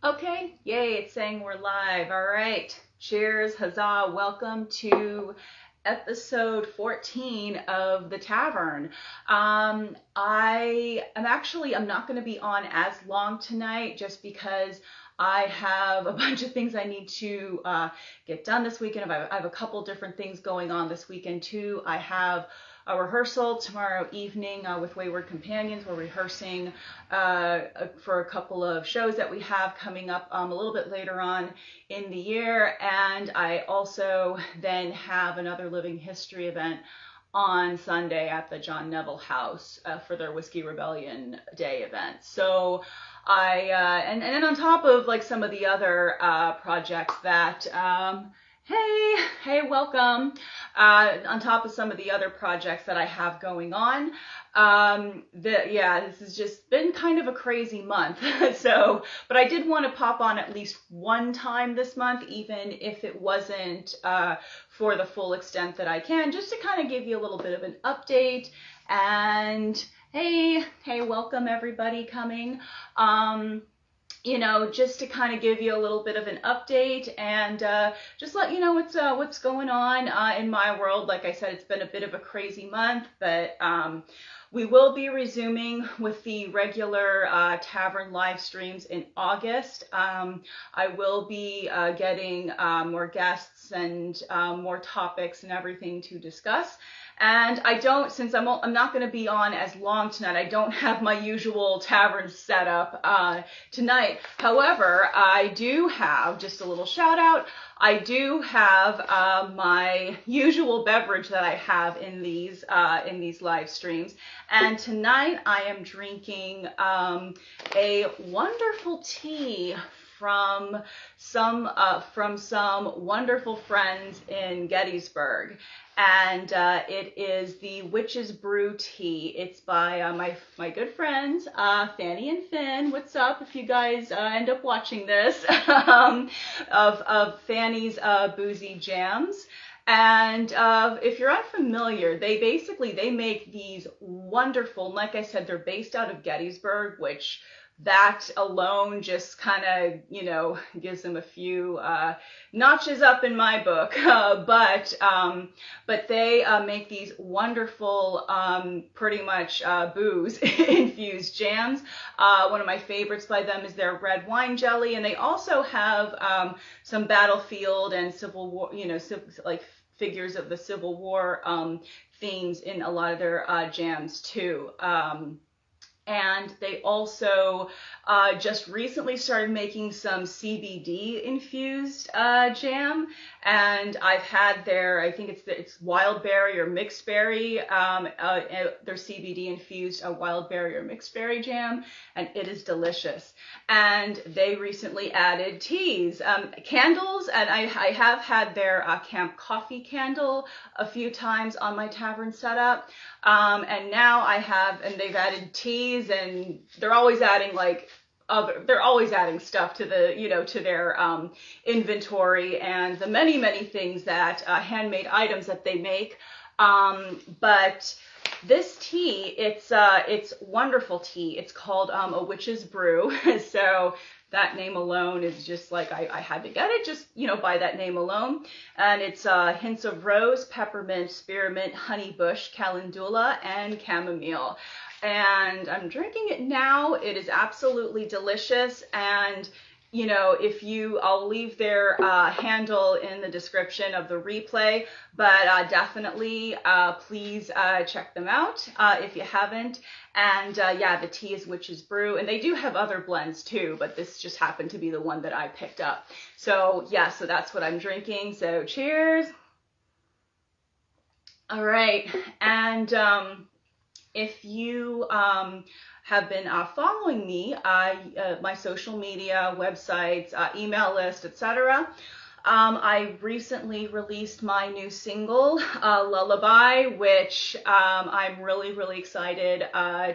Okay, yay, it's saying we're live. All right. Cheers, huzzah. Welcome to episode 14 of the Tavern. I'm not going to be on as long tonight just because I have a bunch of things I need to get done this weekend. I have a couple different things going on this weekend too. I have a rehearsal tomorrow evening with Wayward Companions. We're rehearsing for a couple of shows that we have coming up a little bit later on in the year. And I also then have another Living History event on Sunday at the John Neville House for their Whiskey Rebellion Day event. So and then on top of like some of the other projects that hey, welcome. On top of some of the other projects that I have going on, this has just been kind of a crazy month. So, but I did want to pop on at least one time this month, even if it wasn't for the full extent that I can, just to kind of give you a little bit of an update. And hey, welcome everybody coming. Just to kind of give you a little bit of an update and just let you know what's going on in my world. Like I said, it's been a bit of a crazy month, but we will be resuming with the regular Tavern live streams in August. I will be getting more guests and more topics and everything to discuss. And since I'm not going to be on as long tonight, I don't have my usual tavern setup tonight. However, I do have, just a little shout out, I do have my usual beverage that I have in these live streams. And tonight I am drinking a wonderful tea from some wonderful friends in Gettysburg. And it is the Witch's Brew tea. It's by my good friends, Fanny and Finn. What's up if you guys end up watching this, of Fanny's Boozy Jams. And if you're unfamiliar, they make these wonderful, like I said, they're based out of Gettysburg, which that alone just kind of, gives them a few notches up in my book. But they make these wonderful, pretty much booze infused jams. One of my favorites by them is their red wine jelly, and they also have some battlefield and Civil War, like figures of the Civil War themes in a lot of their jams too. And they also just recently started making some CBD infused jam. And I've had I think it's wild berry or mixed berry, their CBD infused wild berry or mixed berry jam, and it is delicious. And they recently added teas, candles, and I have had their camp coffee candle a few times on my tavern setup. And now they've added teas, and they're always adding stuff to to their inventory and the many things that handmade items that they make. But this tea, it's wonderful tea. It's called a Witch's Brew. So that name alone is just like, I had to get it just, by that name alone. And it's hints of rose, peppermint, spearmint, honeybush, calendula, and chamomile. And I'm drinking it now. It is absolutely delicious. And I'll leave their handle in the description of the replay, but definitely please check them out if you haven't. And the tea is Witch's Brew, and they do have other blends too, but this just happened to be the one that I picked up. So so that's what I'm drinking. So cheers. All right, and if you have been following me, my social media, websites, email list, etc. I recently released my new single, Lullaby, which I'm really excited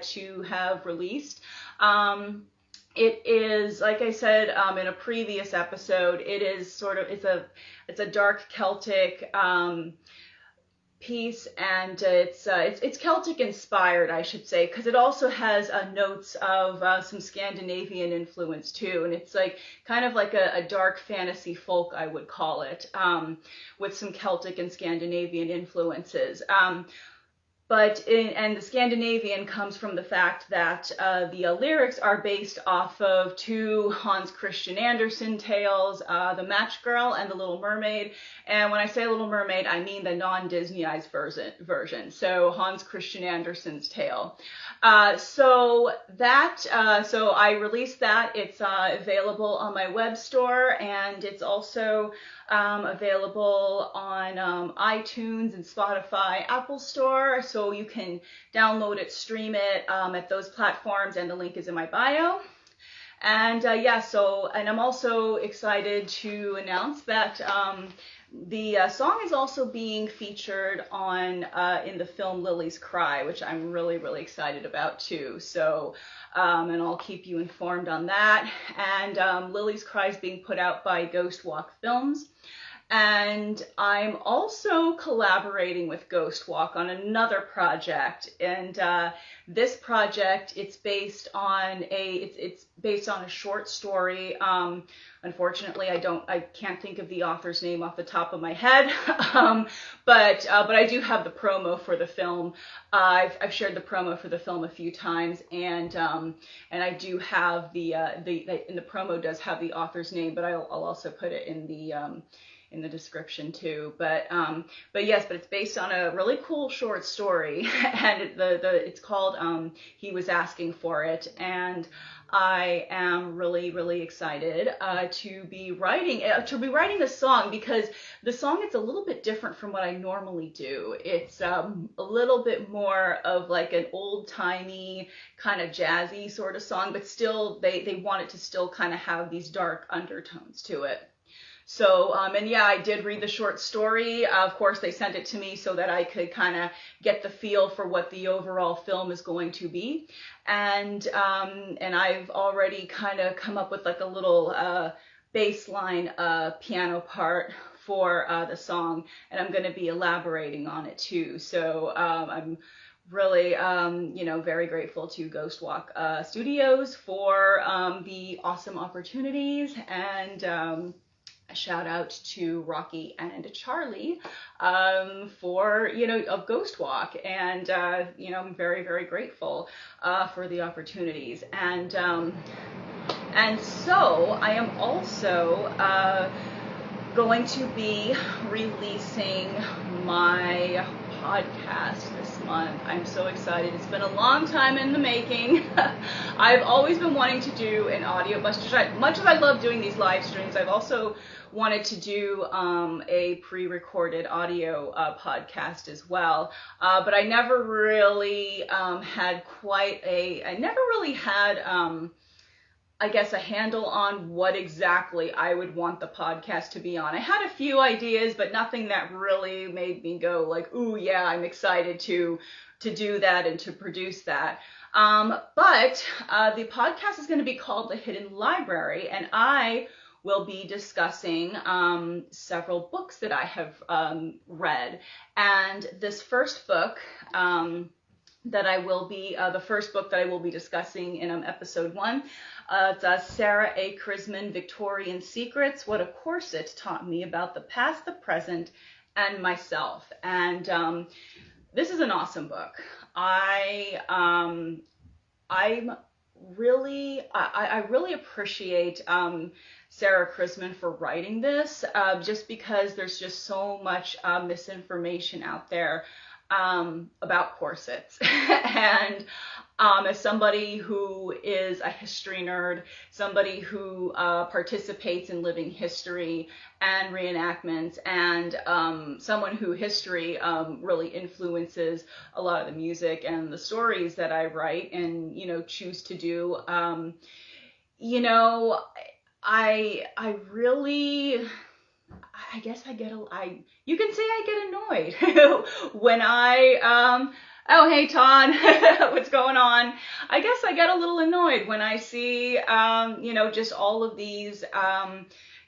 to have released. It is, like I said in a previous episode, it's a dark Celtic piece, and it's Celtic inspired, I should say, because it also has notes of some Scandinavian influence too, and it's like kind of like a dark fantasy folk, I would call it, with some Celtic and Scandinavian influences. And the Scandinavian comes from the fact that the lyrics are based off of two Hans Christian Andersen tales, The Match Girl and The Little Mermaid. And when I say Little Mermaid, I mean the non-Disneyized version. So Hans Christian Andersen's tale. So I released that. It's available on my web store, and it's also available on iTunes and Spotify, Apple Store, so you can download it, stream it at those platforms, and the link is in my bio. And and I'm also excited to announce that the song is also being featured on in the film Lily's Cry, which I'm really, really excited about too. So, and I'll keep you informed on that. And Lily's Cry is being put out by Ghost Walk Films. And I'm also collaborating with Ghost Walk on another project. And this project, it's based on a short story. Unfortunately, I can't think of the author's name off the top of my head. But I do have the promo for the film. I've shared the promo for the film a few times, and I do have and the promo does have the author's name, but I'll also put it in the description too. But it's based on a really cool short story, and it's called He Was Asking for It, and I am really, really excited to be writing the song, because the song is a little bit different from what I normally do. It's a little bit more of like an old-timey kind of jazzy sort of song, but still they want it to still kind of have these dark undertones to it. So, I did read the short story. Of course, they sent it to me so that I could kind of get the feel for what the overall film is going to be. And I've already kind of come up with like a little baseline piano part for the song, and I'm going to be elaborating on it too. So, I'm really, very grateful to Ghost Walk Studios for the awesome opportunities, and a shout out to Rocky and Charlie of Ghost Walk, and I'm very, very grateful for the opportunities. And so I am also going to be releasing my podcast this month. I'm so excited. It's been a long time in the making. I've always been wanting to do an audio, much as I love doing these live streams, I've also wanted to do a pre-recorded audio podcast as well. But I never really had a handle on what exactly I would want the podcast to be on. I had a few ideas, but nothing that really made me go like, ooh, yeah, I'm excited to do that and to produce that. But the podcast is going to be called The Hidden Library, and I will be discussing several books that I have read. And this first book the first book that I will be discussing in episode 1, it's Sarah A. Chrisman, Victorian Secrets, What a Corset Taught Me About the Past, the Present, and Myself. And this is an awesome book. I really appreciate Sarah Chrisman for writing this, just because there's just so much misinformation out there about corsets. And as somebody who is a history nerd, somebody who participates in living history and reenactments, and someone who history really influences a lot of the music and the stories that I write and choose to do, you can say I get annoyed when oh, hey, Todd, what's going on? I guess I get a little annoyed when I see, just all of these,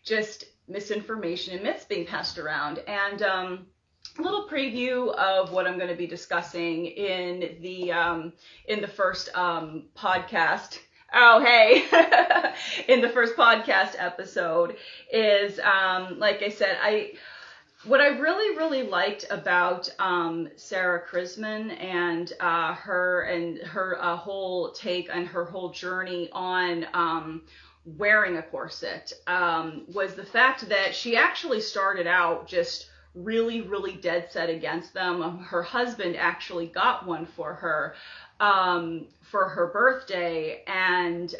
just misinformation and myths being passed around. And little preview of what I'm going to be discussing in the first podcast. Oh, hey, in the first podcast episode is, like I said, what I really liked about Sarah Chrisman and her whole take and her whole journey on wearing a corset was the fact that she actually started out just really dead set against them. Her husband actually got one for her birthday, and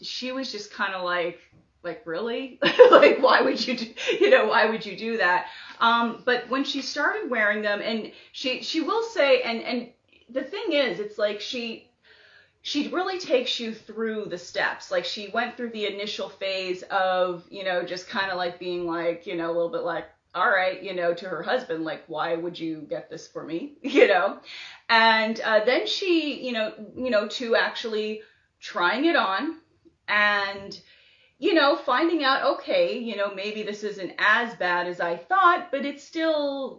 she was just kind of like really like why would you do that? But when she started wearing them, and she will say, and the thing is, it's like she really takes you through the steps. Like she went through the initial phase of, just kind of like being like, a little bit like, all right, to her husband, like, why would you get this for me? And then she, to actually trying it on and, finding out, okay, maybe this isn't as bad as I thought, but it's still,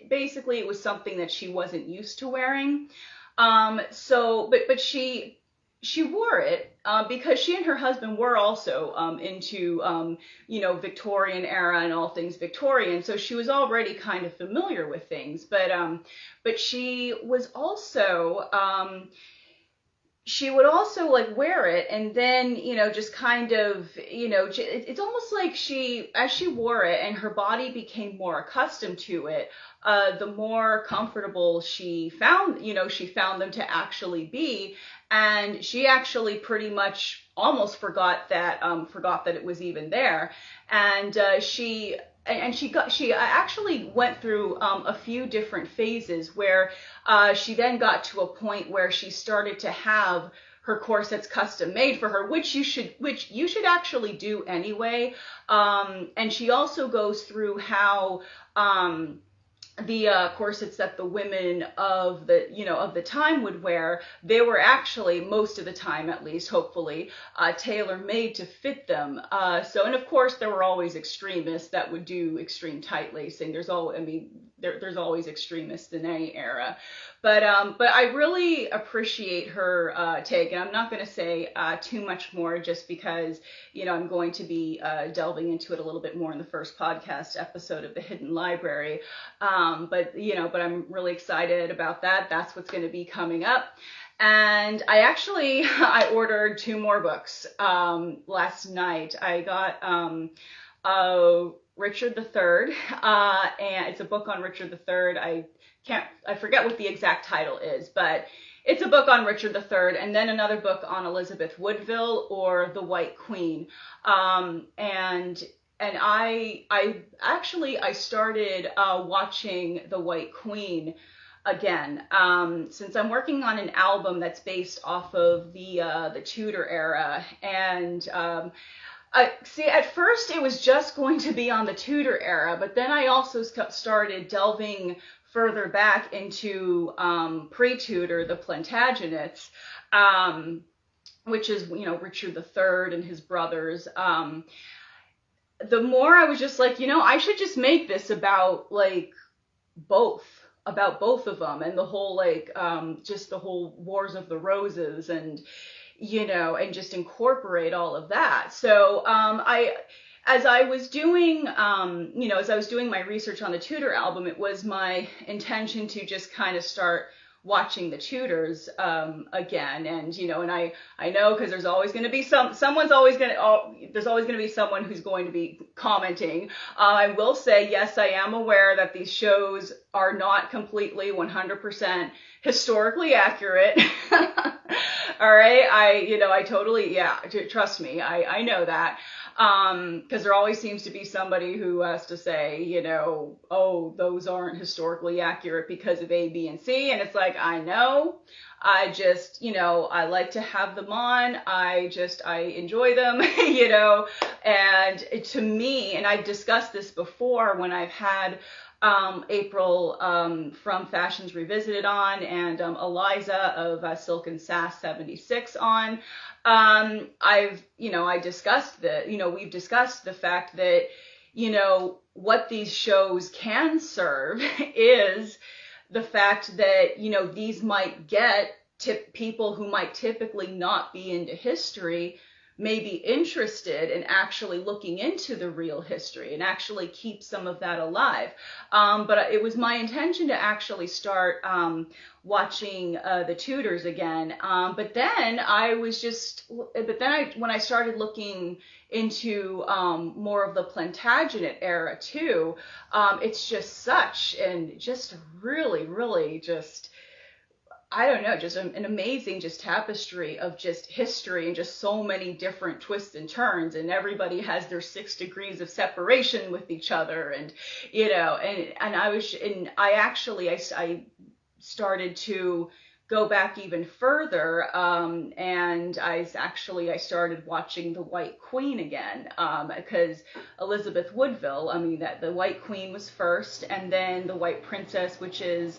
basically it was something that she wasn't used to wearing. But she wore it because she and her husband were also into Victorian era and all things Victorian, so she was already kind of familiar with things. But she was also she would also like wear it, and then just kind of it's almost like as she wore it and her body became more accustomed to it, the more comfortable she found them to actually be. And she actually pretty much almost forgot that it was even there. And she actually went through a few different phases where she then got to a point where she started to have her corsets custom made for her, which you should actually do anyway. And she also goes through how the corsets that the women of the time would wear, they were actually, most of the time at least, hopefully, tailor-made to fit them. And of course there were always extremists that would do extreme tight lacing. There's always extremists in any era. But I really appreciate her take, and I'm not going to say too much more just because I'm going to be delving into it a little bit more in the first podcast episode of the Hidden Library. But I'm really excited about that. That's what's going to be coming up. And I ordered 2 more books last night. I got Richard III, and it's a book on Richard III. I forget what the exact title is, but it's a book on Richard III, and then another book on Elizabeth Woodville, or The White Queen. And I started watching The White Queen again, since I'm working on an album that's based off of the Tudor era. And at first it was just going to be on the Tudor era, but then I also started delving further back into pre-Tudor, the Plantagenets, which is Richard III and his brothers. The more I was just like, I should just make this about both of them, and the whole just the whole Wars of the Roses, and and just incorporate all of that. So as I was doing my research on the Tudor album, it was my intention to just kind of start watching the Tudors again. And and I know, because there's always going to be someone who's going to be commenting. I will say, yes, I am aware that these shows are not completely 100% historically accurate. All right, I totally, trust me, I know that. Because there always seems to be somebody who has to say, oh, those aren't historically accurate because of A, B, and C. And it's like, I know. I just, I like to have them on. I enjoy them, and to me, and I've discussed this before when I've had April from Fashions Revisited on, and Eliza of Silk and Sass 76 on. We've discussed the fact that, you know, what these shows can serve is the fact that, you know, these might get people who might typically not be into history may be interested in actually looking into the real history and actually keep some of that alive. But it was my intention to actually start watching the Tudors again. But then when I started looking into more of the Plantagenet era too, it's just such and just really just, I don't know, just an amazing just tapestry of just history and just so many different twists and turns, and everybody has their 6 degrees of separation with each other, and you know, and I started to go back even further, and I started watching The White Queen again, because Elizabeth Woodville, I mean, that the White Queen was first, and then the White Princess, which is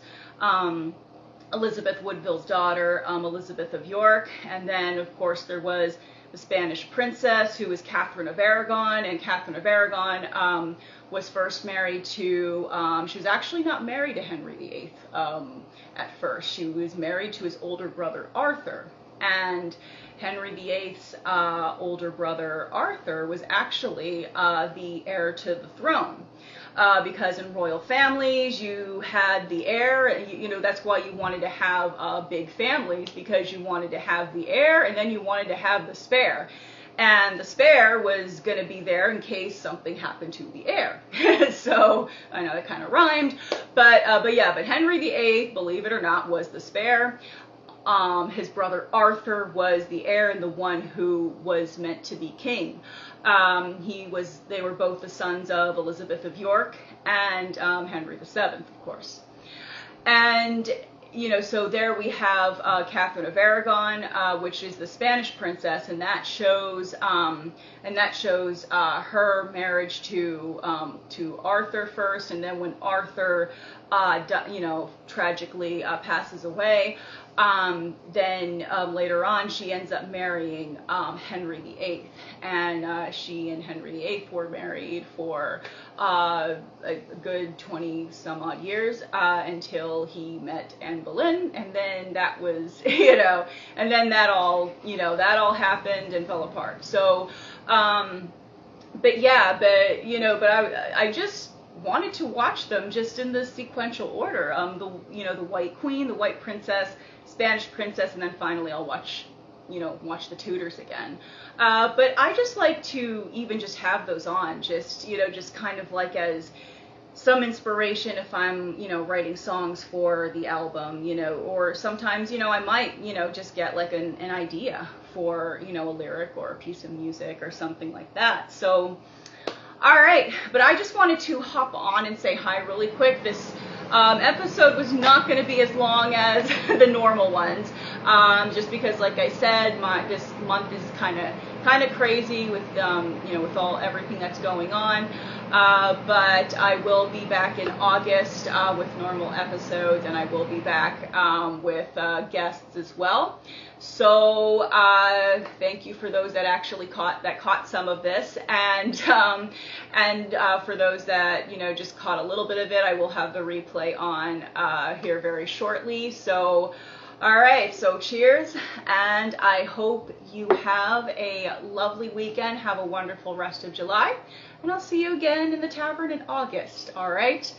Elizabeth Woodville's daughter, Elizabeth of York, and then of course there was the Spanish princess, who was Catherine of Aragon, and Catherine of Aragon was first married to, she was actually not married to Henry VIII at first. She was married to his older brother Arthur, and Henry VIII's older brother Arthur was actually the heir to the throne. Because in royal families, you had the heir, you know, that's why you wanted to have big families, because you wanted to have the heir, and then you wanted to have the spare. And the spare was going to be there in case something happened to the heir. So, I know it kind of rhymed, but Henry VIII, believe it or not, was the spare. His brother Arthur was the heir and the one who was meant to be king. They were both the sons of Elizabeth of York and Henry VII, of course. And, you know, so there we have Catherine of Aragon, which is the Spanish princess, and that shows her marriage to Arthur first, and then when Arthur, tragically passes away, then later on she ends up marrying Henry VIII, and she and Henry VIII were married for a good 20 some odd years until he met Anne Boleyn, and then that was, you know, and then that all happened and fell apart. So, I just wanted to watch them just in the sequential order. The White Queen, the White Princess, Spanish Princess, and then finally I'll watch the Tudors again. But I just like to even just have those on, just kind of like as some inspiration if I'm, writing songs for the album, or sometimes, I might, just get like an idea for, a lyric or a piece of music or something like that. So, all right, but I just wanted to hop on and say hi really quick. This episode was not going to be as long as the normal ones, just because, like I said, this month is kind of crazy with with everything that's going on. But I will be back in August with normal episodes, and I will be back with guests as well. So thank you for those that actually caught some of this, and for those that just caught a little bit of it, I will have the replay on here very shortly. So all right, so cheers, and I hope you have a lovely weekend. Have a wonderful rest of July, and I'll see you again in the tavern in August. All right,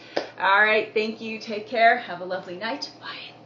thank you. Take care. Have a lovely night. Bye.